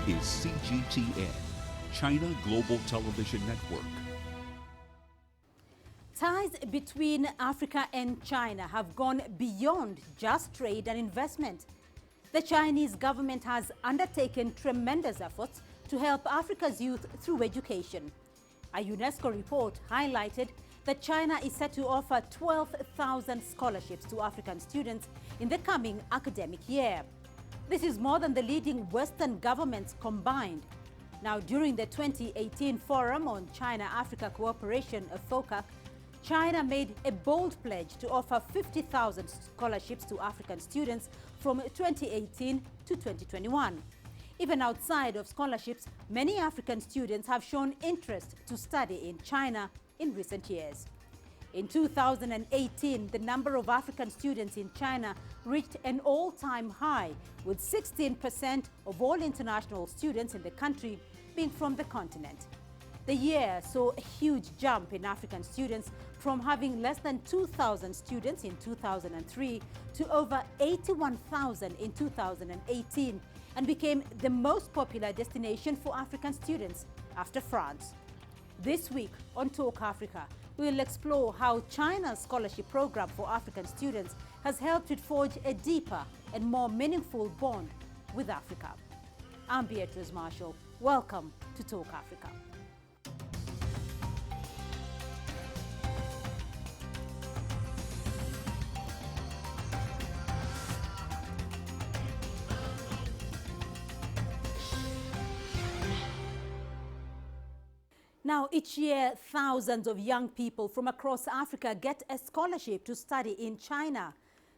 is CGTN, China Global Television Network. Ties between Africa and China have gone beyond just trade and investment. The Chinese government has undertaken tremendous efforts to help Africa's youth through education. A UNESCO report highlighted that China is set to offer 12,000 scholarships to African students in the coming academic year. This is more than the leading Western governments combined. Now, during the 2018 Forum on China-Africa Cooperation, FOCAC, China made a bold pledge to offer 50,000 scholarships to African students from 2018 to 2021. Even outside of scholarships, many African students have shown interest to study in China in recent years. In 2018, the number of African students in China reached an all-time high, with 16% of all international students in the country being from the continent. The year saw a huge jump in African students from having less than 2,000 students in 2003 to over 81,000 in 2018, and became the most popular destination for African students after France. This week on Talk Africa, we will explore how China's scholarship program for African students has helped it forge a deeper and more meaningful bond with Africa. I'm Beatrice Marshall. Welcome to Talk Africa. Now, each year, thousands of young people from across Africa get a scholarship to study in China.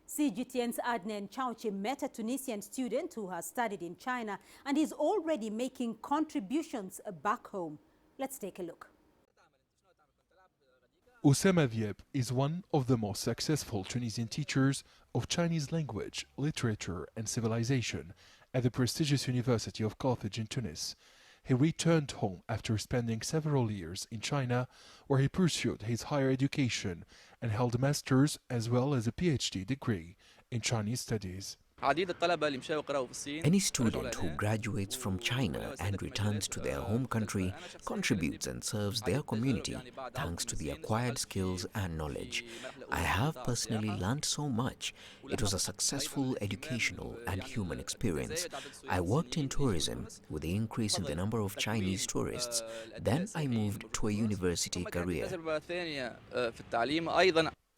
CGTN's Adnan Chauchi met a Tunisian student who has studied in China and is already making contributions back home. Let's take a look. Oussama Diep is one of the most successful Tunisian teachers of Chinese language, literature and civilization at the prestigious University of Carthage in Tunis. He returned home after spending several years in China, where he pursued his higher education and held a master's as well as a PhD degree in Chinese studies. Any student who graduates from China and returns to their home country contributes and serves their community thanks to the acquired skills and knowledge. I have personally learned so much. It was a successful educational and human experience. I worked in tourism with the increase in the number of Chinese tourists. Then I moved to a university career.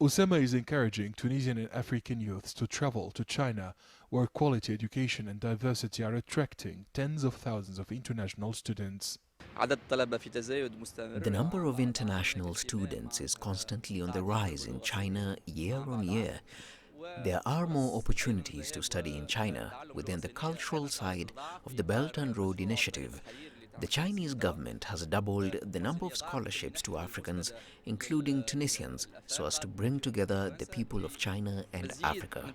Oussama is encouraging Tunisian and African youths to travel to China, where quality education and diversity are attracting tens of thousands of international students. The number of international students is constantly on the rise in China year on year. There are more opportunities to study in China within the cultural side of the Belt and Road Initiative. The Chinese government has doubled the number of scholarships to Africans, including Tunisians, so as to bring together the people of China and Africa.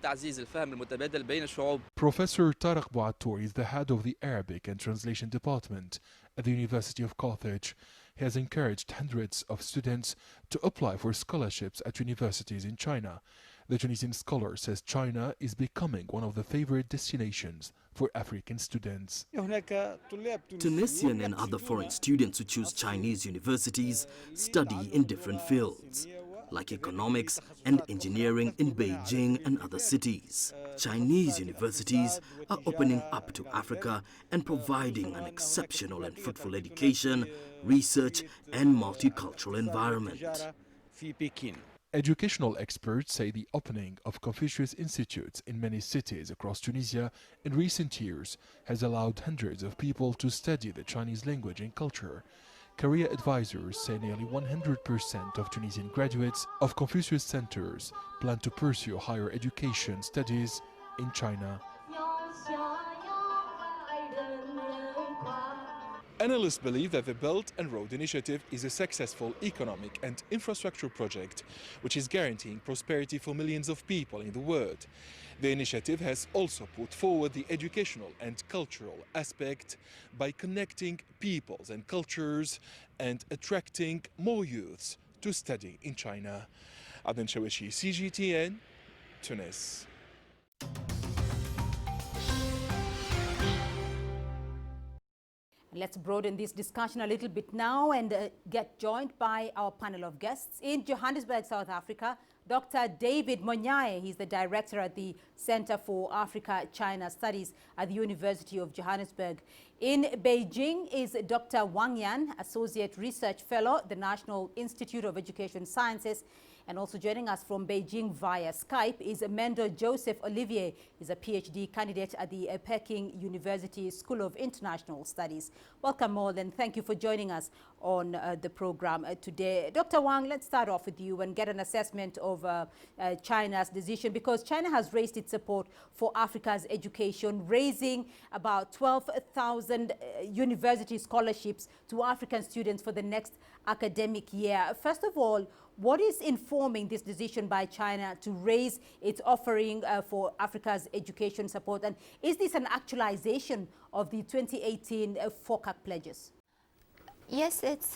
Professor Tarek Bouattour is the head of the Arabic and Translation Department at the University of Carthage. He has encouraged hundreds of students to apply for scholarships at universities in China. The Tunisian scholar says China is becoming one of the favorite destinations for African students. Tunisian and other foreign students who choose Chinese universities study in different fields, like economics and engineering in Beijing and other cities. Chinese universities are opening up to Africa and providing an exceptional and fruitful education, research and multicultural environment. Educational experts say the opening of Confucius Institutes in many cities across Tunisia in recent years has allowed hundreds of people to study the Chinese language and culture. Career advisors say nearly 100% of Tunisian graduates of Confucius centers plan to pursue higher education studies in China. Analysts believe that the Belt and Road Initiative is a successful economic and infrastructure project which is guaranteeing prosperity for millions of people in the world. The initiative has also put forward the educational and cultural aspect by connecting peoples and cultures and attracting more youths to study in China. Adnan Chauchi, CGTN, Tunis. Let's broaden this discussion a little bit now and get joined by our panel of guests. In Johannesburg, South Africa, Dr. David Monyae, he's the director at the Center for Africa-China Studies at the University of Johannesburg. In Beijing is Dr. Wang Yan, Associate Research Fellow, the National Institute of Education Sciences. And also joining us from Beijing via Skype is Mendo Joseph Olivier. He's a PhD candidate at the Peking University School of International Studies. Welcome all, and thank you for joining us on the program today. Dr. Wang, let's start off with you and get an assessment of China's decision, because China has raised its support for Africa's education, raising about 12,000 university scholarships to African students for the next academic year. First of all, what is informing this decision by China to raise its offering for Africa's education support? And is this an actualization of the 2018 FOCAC pledges? Yes, it's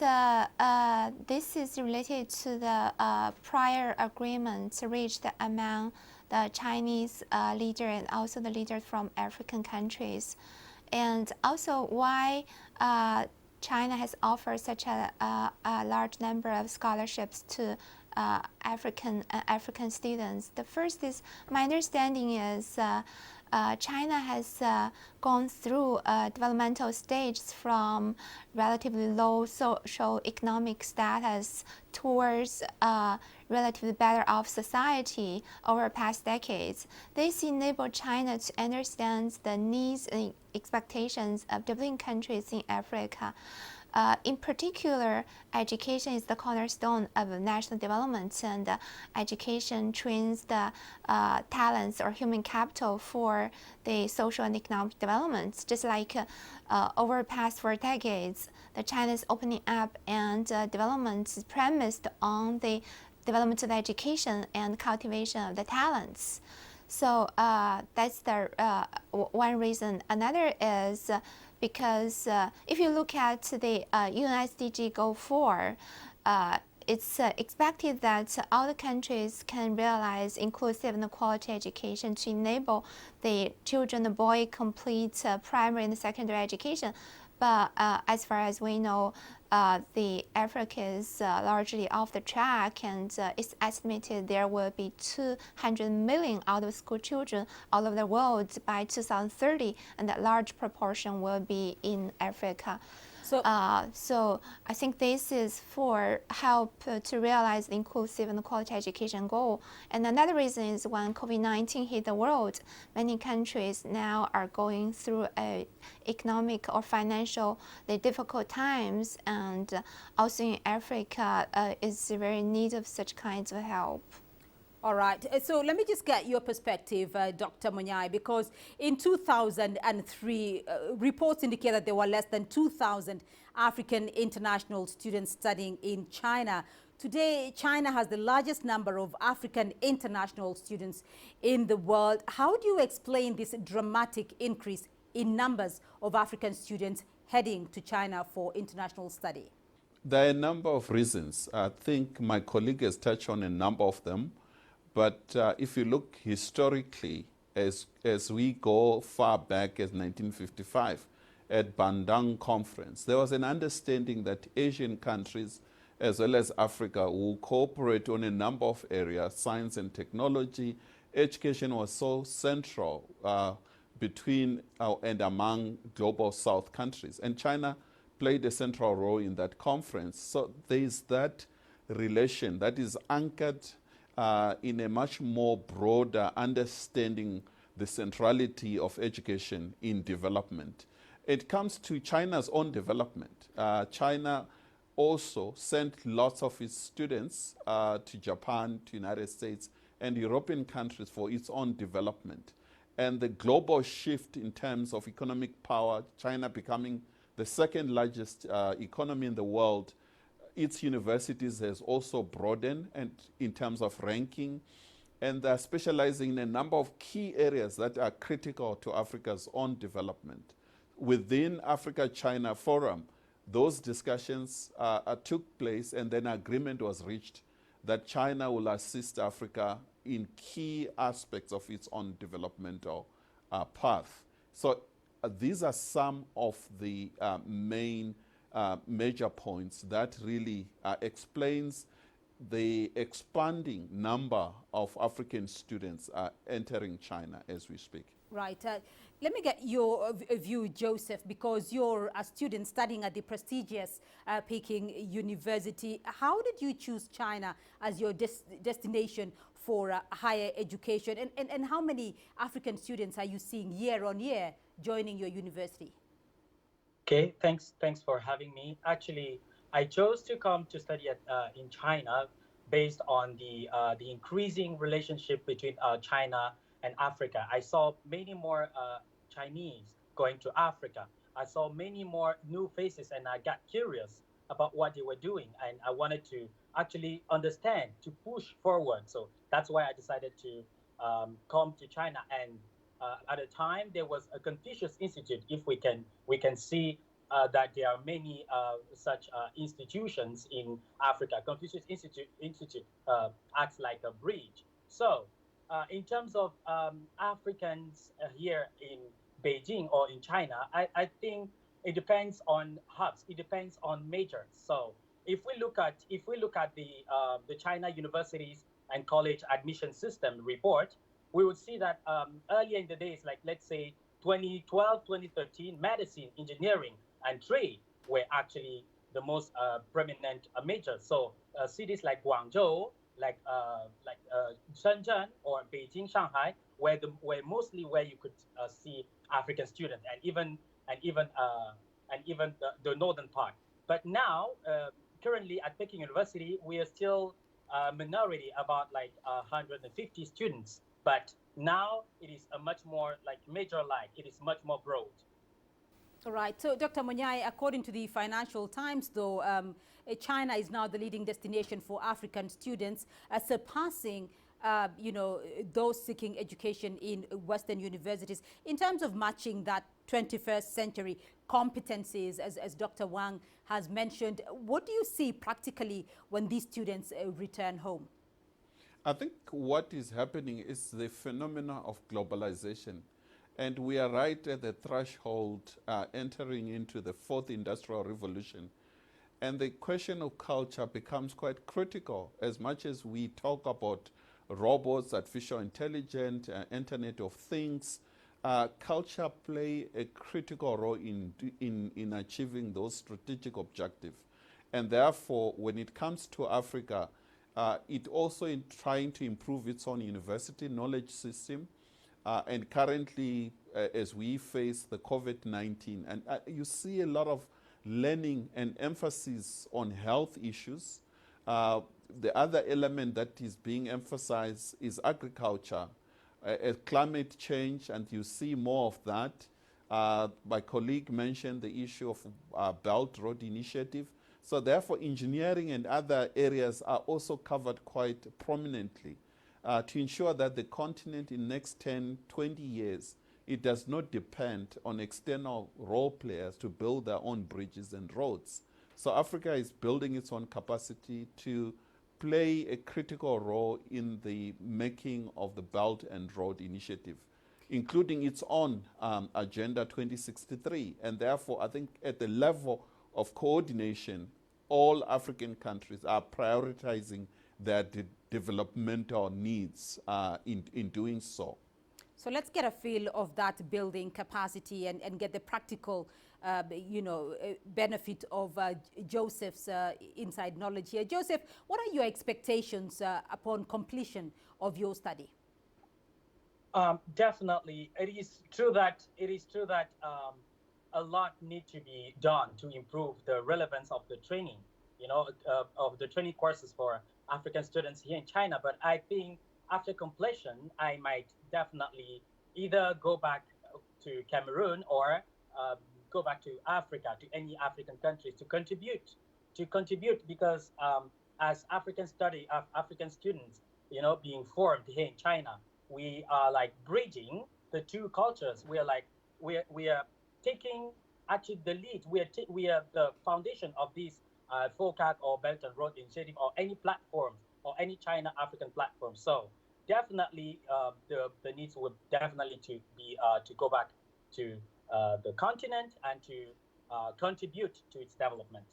this is related to the prior agreement reached among the Chinese leader and also the leaders from African countries, and also why China has offered such a large number of scholarships to African students. The first is, my understanding is China has gone through developmental stages from relatively low socio-economic status towards relatively better off society over past decades. This enabled China to understand the needs and expectations of developing countries in Africa. In particular, education is the cornerstone of national development, and education trains the talents or human capital for the social and economic development. Just like over past 4 decades, the China's opening up and development is premised on the development of education and cultivation of the talents. So that's the one reason. Another is because if you look at the UN SDG Goal 4, it's expected that all the countries can realize inclusive and quality education to enable the children, the boy, complete primary and secondary education. But as far as we know, the Africa is largely off the track, and it's estimated there will be 200 million out-of-school children all over the world by 2030, and a large proportion will be in Africa. So I think this is for help to realize the inclusive and quality education goal. And another reason is when COVID-19 hit the world, many countries now are going through economic or financial difficult times, and also in Africa is very in need of such kinds of help. All right. So let me just get your perspective, Dr. Monyae, because in 2003, reports indicate that there were less than 2,000 African international students studying in China. Today, China has the largest number of African international students in the world. How do you explain this dramatic increase in numbers of African students heading to China for international study? There are a number of reasons. I think my colleague has touched on a number of them. But if you look historically, as we go far back as 1955 at Bandung Conference, there was an understanding that Asian countries as well as Africa will cooperate on a number of areas. Science and technology, education was so central between and among global South countries. And China played a central role in that conference. So there is that relation that is anchored in a much more broader understanding the centrality of education in development. It comes to China's own development. China also sent lots of its students to Japan, to United States, and European countries for its own development. And the global shift in terms of economic power, China becoming the second largest economy in the world, its universities has also broadened and in terms of ranking, and they're specializing in a number of key areas that are critical to Africa's own development. Within Africa-China Forum, those discussions took place, and then agreement was reached that China will assist Africa in key aspects of its own developmental path. So these are some of the main major points that really explains the expanding number of African students entering China as we speak. Right. Let me get your view, Joseph, because you're a student studying at the prestigious Peking University. How did you choose China as your destination for higher education? And how many African students are you seeing year on year joining your university? Okay, thanks for having me. Actually, I chose to come to study in China based on the increasing relationship between China and Africa. I saw many more Chinese going to Africa. I saw many more new faces, and I got curious about what they were doing, and I wanted to actually understand, to push forward. So that's why I decided to come to China. And at the time, there was a Confucius Institute. If we can see that there are many such institutions in Africa. Confucius Institute acts like a bridge. So, in terms of Africans here in Beijing or in China, I think it depends on hubs. It depends on majors. So, if we look at the China universities and college admission system report, we would see that earlier in the days, like let's say 2012, 2013, medicine, engineering, and trade were actually the most prominent majors. So cities like Guangzhou, like Shenzhen or Beijing, Shanghai, were mostly where you could see African students, and even the northern part. But now, currently at Peking University, we are still a minority, about like 150 students. But now it is a much more like major-like. It is much more broad. All right. So, Dr. Munyai, according to the Financial Times, though, China is now the leading destination for African students, surpassing, those seeking education in Western universities. In terms of matching that 21st century competencies, as Dr. Wang has mentioned, what do you see practically when these students return home? I think what is happening is the phenomena of globalization. And we are right at the threshold entering into the fourth industrial revolution. And the question of culture becomes quite critical. As much as we talk about robots, artificial intelligence, Internet of Things, culture play a critical role in achieving those strategic objectives. And therefore, when it comes to Africa, it also in trying to improve its own university knowledge system. And currently, as we face the COVID-19, and you see a lot of learning and emphasis on health issues. The other element that is being emphasized is agriculture, climate change, and you see more of that. My colleague mentioned the issue of Belt Road Initiative. So therefore, engineering and other areas are also covered quite prominently. To ensure that the continent in the next 10, 20 years, it does not depend on external role players to build their own bridges and roads. So Africa is building its own capacity to play a critical role in the making of the Belt and Road Initiative, including its own Agenda 2063. And therefore, I think at the level of coordination, all African countries are prioritizing their developmental needs in doing so. So let's get a feel of that building capacity and get the practical, benefit of Joseph's inside knowledge here. Joseph, what are your expectations upon completion of your study? Definitely, it is true that a lot need to be done to improve the relevance of the training, of the training courses for African students here in China. But I think after completion, I might definitely either go back to Cameroon or go back to Africa, to any African countries to contribute because as African students, being formed here in China, we are like bridging the two cultures. We are taking actually the lead. We are the foundation of this FOCAC or Belt and Road Initiative or any platform or any China African platform. So definitely the needs would definitely to be to go back to the continent and to contribute to its development.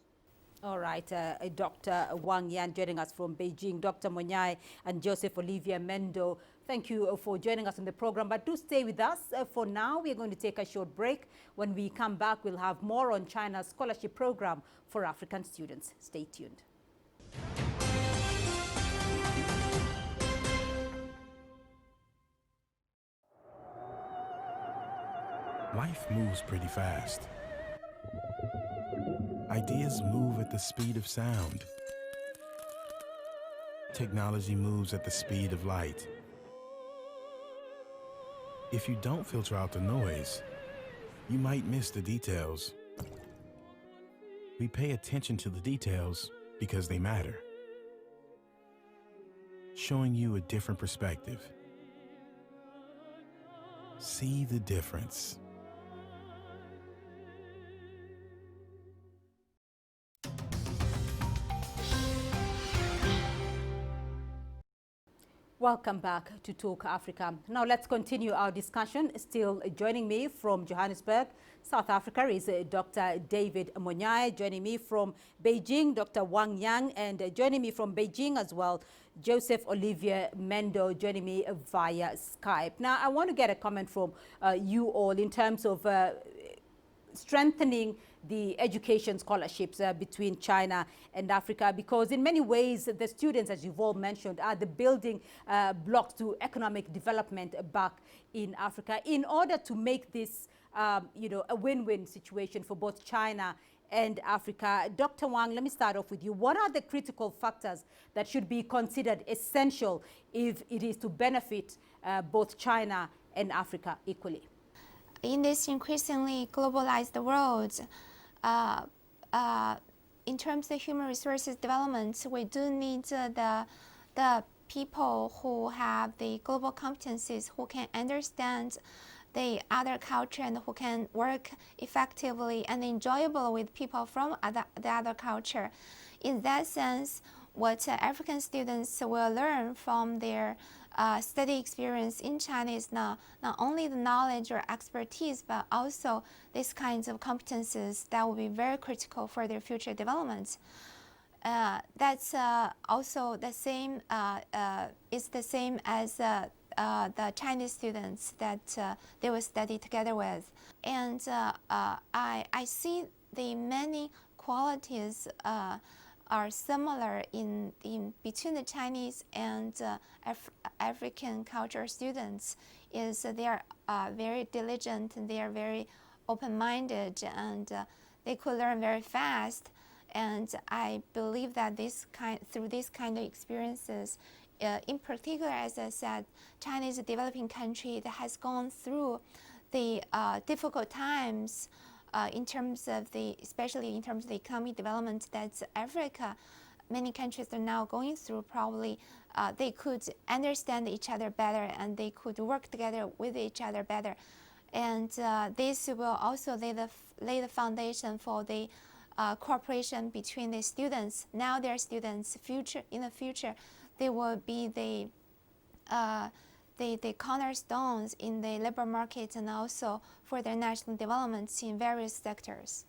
All right, Dr. Wang Yan joining us from Beijing, Dr. Monyai and Joseph Olivia Mendo. Thank you for joining us on the program, but do stay with us. For now, we're going to take a short break. When we come back, we'll have more on China's scholarship program for African students. Stay tuned. Life moves pretty fast. Ideas move at the speed of sound. Technology moves at the speed of light. If you don't filter out the noise, you might miss the details. We pay attention to the details because they matter, showing you a different perspective. See the difference. Welcome back to Talk Africa. Now let's continue our discussion. Still joining me from Johannesburg, South Africa is Dr. David Monyai. Joining me from Beijing, Dr. Wang Yang, and joining me from Beijing as well, Joseph Olivier Mendo, joining me via Skype. Now I want to get a comment from you all in terms of strengthening the education scholarships between China and Africa, because in many ways the students, as you've all mentioned, are the building blocks to economic development back in Africa. In order to make this a win-win situation for both China and Africa, Dr. Wang, let me start off with you. What are the critical factors that should be considered essential if it is to benefit both China and Africa equally? In this increasingly globalized world, in terms of human resources development, we do need the people who have the global competencies, who can understand the other culture and who can work effectively and enjoyable with people from the other culture. In that sense, what African students will learn from their study experience in China is not only the knowledge or expertise, but also these kinds of competences that will be very critical for their future development. That's also the same, is the same as the Chinese students that they will study together with. And I see the many qualities are similar in between the Chinese and African culture students. Is they are very diligent and they are very open-minded, and they could learn very fast. And I believe that through these kind of experiences, in particular, as I said, China is a developing country that has gone through the difficult times especially in terms of the economic development that Africa, many countries are now going through. Probably they could understand each other better and they could work together with each other better. And this will also lay the foundation for the cooperation between the students. Now they're students. In the future, they will be the cornerstones in the labor market and also for their national developments in various sectors.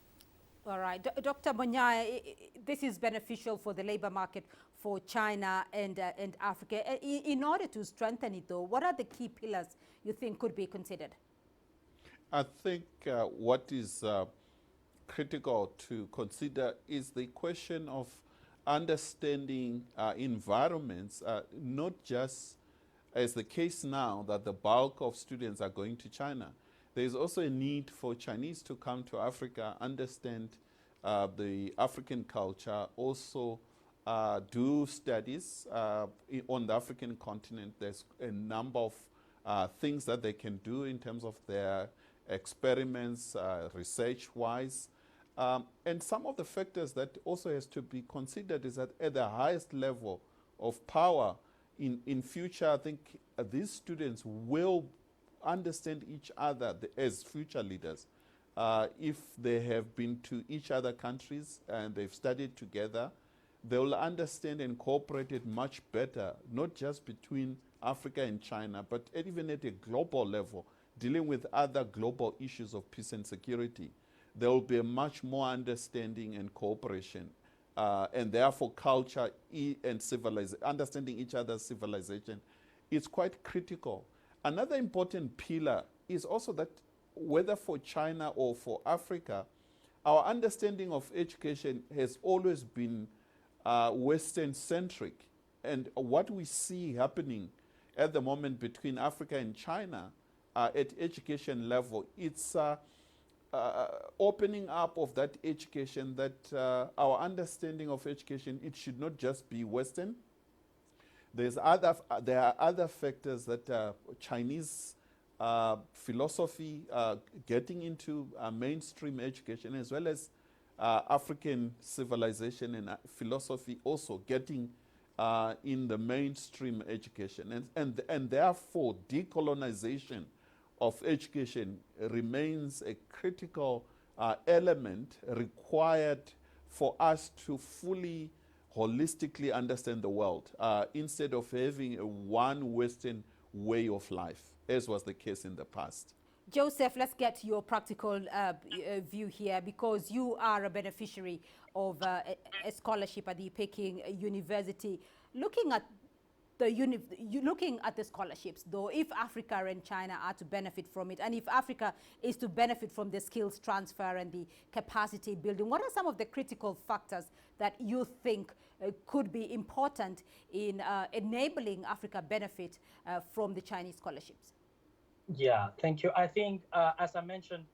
All right. Dr. Monyai, this is beneficial for the labor market for China and Africa. In order to strengthen it, though, what are the key pillars you think could be considered? I think what is critical to consider is the question of understanding environments, not just as the case now that the bulk of students are going to China. There is also a need for Chinese to come to Africa, understand the African culture, also do studies on the African continent. There's a number of things that they can do in terms of their experiments, research-wise. And some of the factors that also has to be considered is that at the highest level of power, in future, I think these students will understand each other as future leaders. If they have been to each other countries and they've studied together, they will understand and cooperate it much better, not just between Africa and China, but even at a global level. dealing with other global issues of peace and security, there will be a much more understanding and cooperation, and therefore culture and understanding each other's civilization is quite critical. Another important pillar is also that whether for China or for Africa, our understanding of education has always been Western-centric. And what we see happening at the moment between Africa and China at education level, it's opening up of that education, that our understanding of education, it should not just be Western. There are other factors that Chinese philosophy getting into mainstream education, as well as African civilization and philosophy also getting in the mainstream education. And therefore, decolonization of education remains a critical element required for us to fully, holistically understand the world, instead of having a one Western way of life, as was the case in the past. Joseph, let's get your practical view here, because you are a beneficiary of a scholarship at the Peking University. Looking at the scholarships, though, if Africa and China are to benefit from it, and if Africa is to benefit from the skills transfer and the capacity building, what are some of the critical factors that you think could be important in enabling Africa benefit from the Chinese scholarships? Yeah, thank you. I think, as I mentioned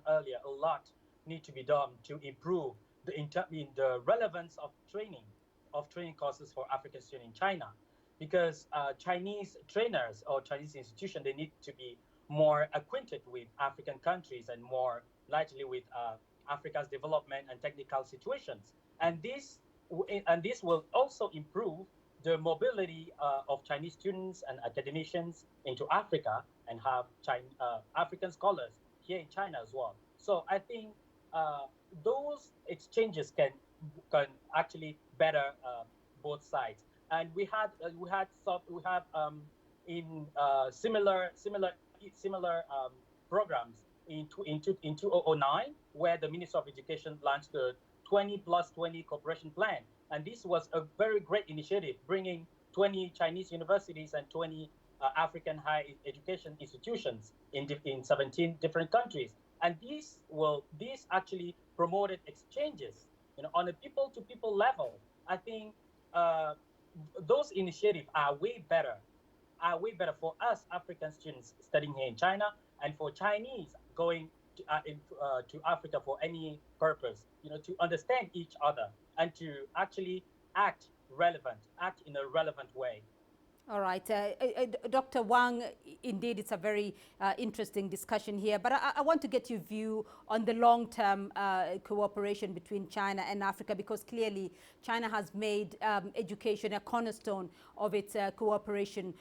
earlier, a lot need to be done to improve the relevance of training courses for African students in China, because Chinese trainers or Chinese institutions, they need to be more acquainted with African countries and more likely with Africa's development and technical situations, and this will also improve the mobility of Chinese students and academicians into Africa, and have African scholars here in China as well. So I think those exchanges can actually better both sides. And we have in similar programs in 2009, where the Ministry of Education launched the 20+20 cooperation plan. And this was a very great initiative, bringing 20 Chinese universities and 20 African higher education institutions in 17 different countries. And this actually promoted exchanges, on a people-to-people level. I think those initiatives are way better for us African students studying here in China, and for Chinese going to Africa for any purpose, to understand each other and to actually act in a relevant way. All right, Dr. Wang, indeed, it's a very interesting discussion here, but I want to get your view on the long-term cooperation between China and Africa, because clearly China has made education a cornerstone of its cooperation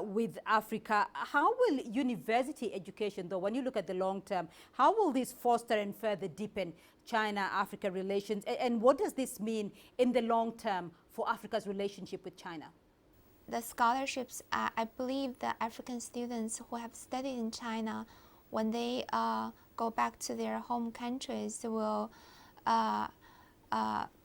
with Africa. How will university education, though, when you look at the long term, how will this foster and further deepen China-Africa relations, and what does this mean in the long term for Africa's relationship with China? The scholarships, I believe the African students who have studied in China, when they go back to their home countries, will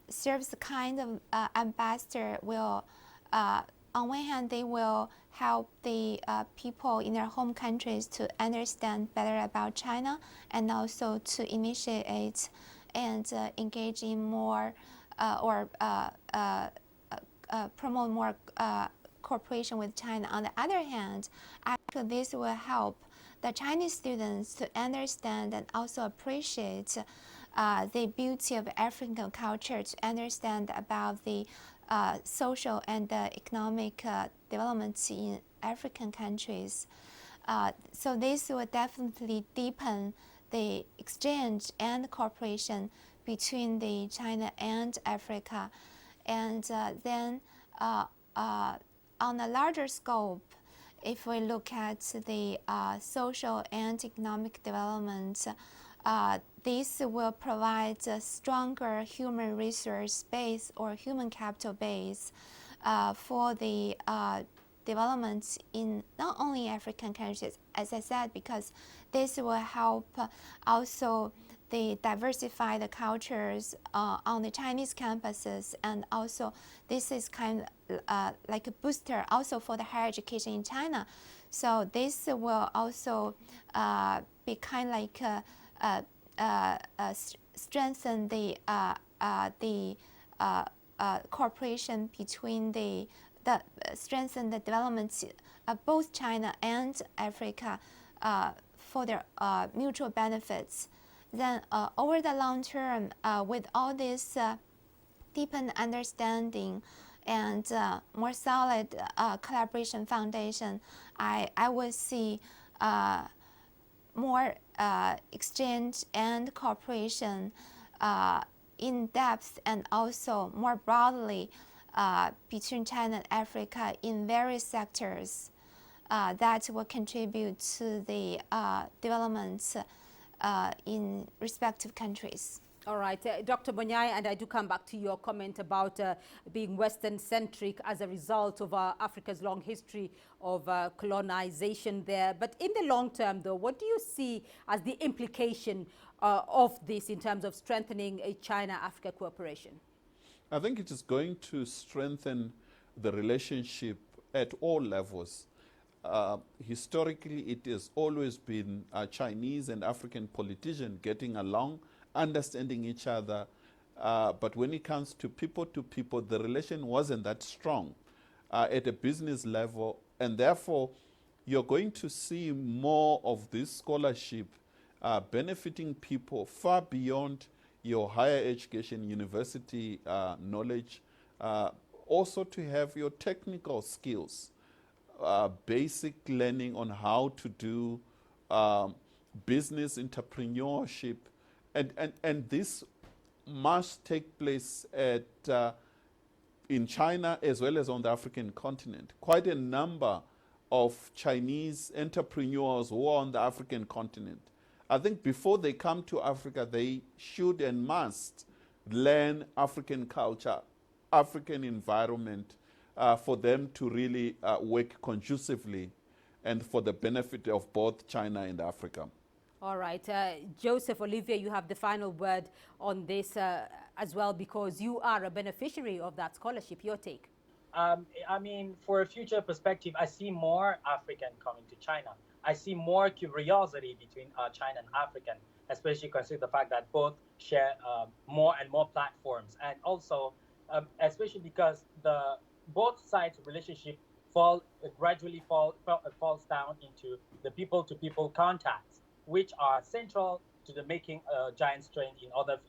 serve the kind of ambassador. Will, on one hand, they will help the people in their home countries to understand better about China, and also to initiate and engage in more or promote more cooperation with China. On the other hand, actually this will help the Chinese students to understand and also appreciate the beauty of African culture, to understand about the social and economic developments in African countries. So this will definitely deepen the exchange and cooperation between the China and Africa. And then on a larger scope, if we look at the social and economic development, this will provide a stronger human resource base or human capital base for the development in not only African countries, as I said, because this will help also they diversify the cultures on the Chinese campuses, and also this is kind of like a booster also for the higher education in China. So this will also be kind of like strengthen the cooperation between strengthen the development of both China and Africa for their mutual benefits. Then over the long term, with all this deepened understanding and more solid collaboration foundation, I will see more exchange and cooperation in depth and also more broadly between China and Africa in various sectors that will contribute to the development in respective countries. All right, Dr. Monyai, and I do come back to your comment about being Western-centric as a result of Africa's long history of colonization there. But in the long term, though, what do you see as the implication of this in terms of strengthening a China-Africa cooperation? I think it is going to strengthen the relationship at all levels. Historically, it has always been Chinese and African politicians getting along, understanding each other, but when it comes to people, the relation wasn't that strong at a business level, and therefore you're going to see more of this scholarship benefiting people far beyond your higher education, university knowledge, also to have your technical skills, basic learning on how to do business entrepreneurship, and this must take place in China as well as on the African continent. Quite a number of Chinese entrepreneurs who are on the African continent. I think before they come to Africa, they should and must learn African culture, African environment, for them to really work conducively and for the benefit of both China and Africa. All right. Joseph, Olivier, you have the final word on this as well, because you are a beneficiary of that scholarship. Your take? I mean, for a future perspective, I see more African coming to China. I see more curiosity between China and African, especially considering the fact that both share more and more platforms. And also, especially because both sides' relationship gradually falls down into the people-to-people contacts, which are central to the making a giant strength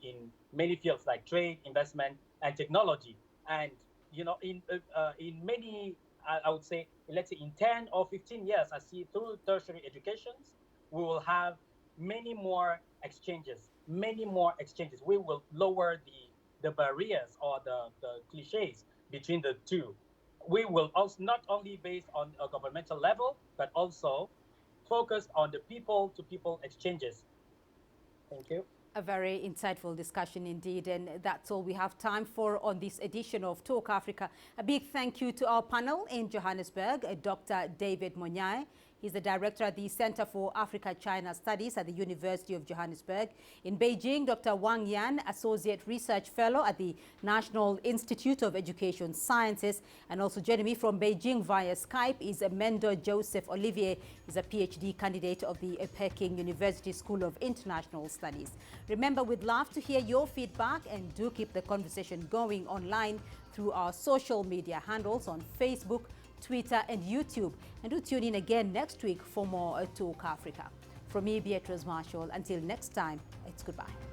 in many fields like trade, investment, and technology. And you know, in many, I would say, let's say in 10 or 15 years, I see through tertiary educations, we will have many more exchanges. We will lower the barriers or the cliches between the two. We will also not only based on a governmental level, but also focused on the people-to-people exchanges. Thank you. A very insightful discussion indeed, and that's all we have time for on this edition of Talk Africa. A big thank you to our panel in Johannesburg, Dr. David Monyai. He's the director at the Center for Africa-China Studies at the University of Johannesburg. In Beijing, Dr. Wang Yan, Associate Research Fellow at the National Institute of Education Sciences. And also joining me from Beijing via Skype is Mendo Joseph Olivier. He's a PhD candidate of the Peking University School of International Studies. Remember, we'd love to hear your feedback, and do keep the conversation going online through our social media handles on Facebook, Twitter and YouTube. And do tune in again next week for more Talk Africa. From me, Beatrice Marshall, until next time, it's goodbye.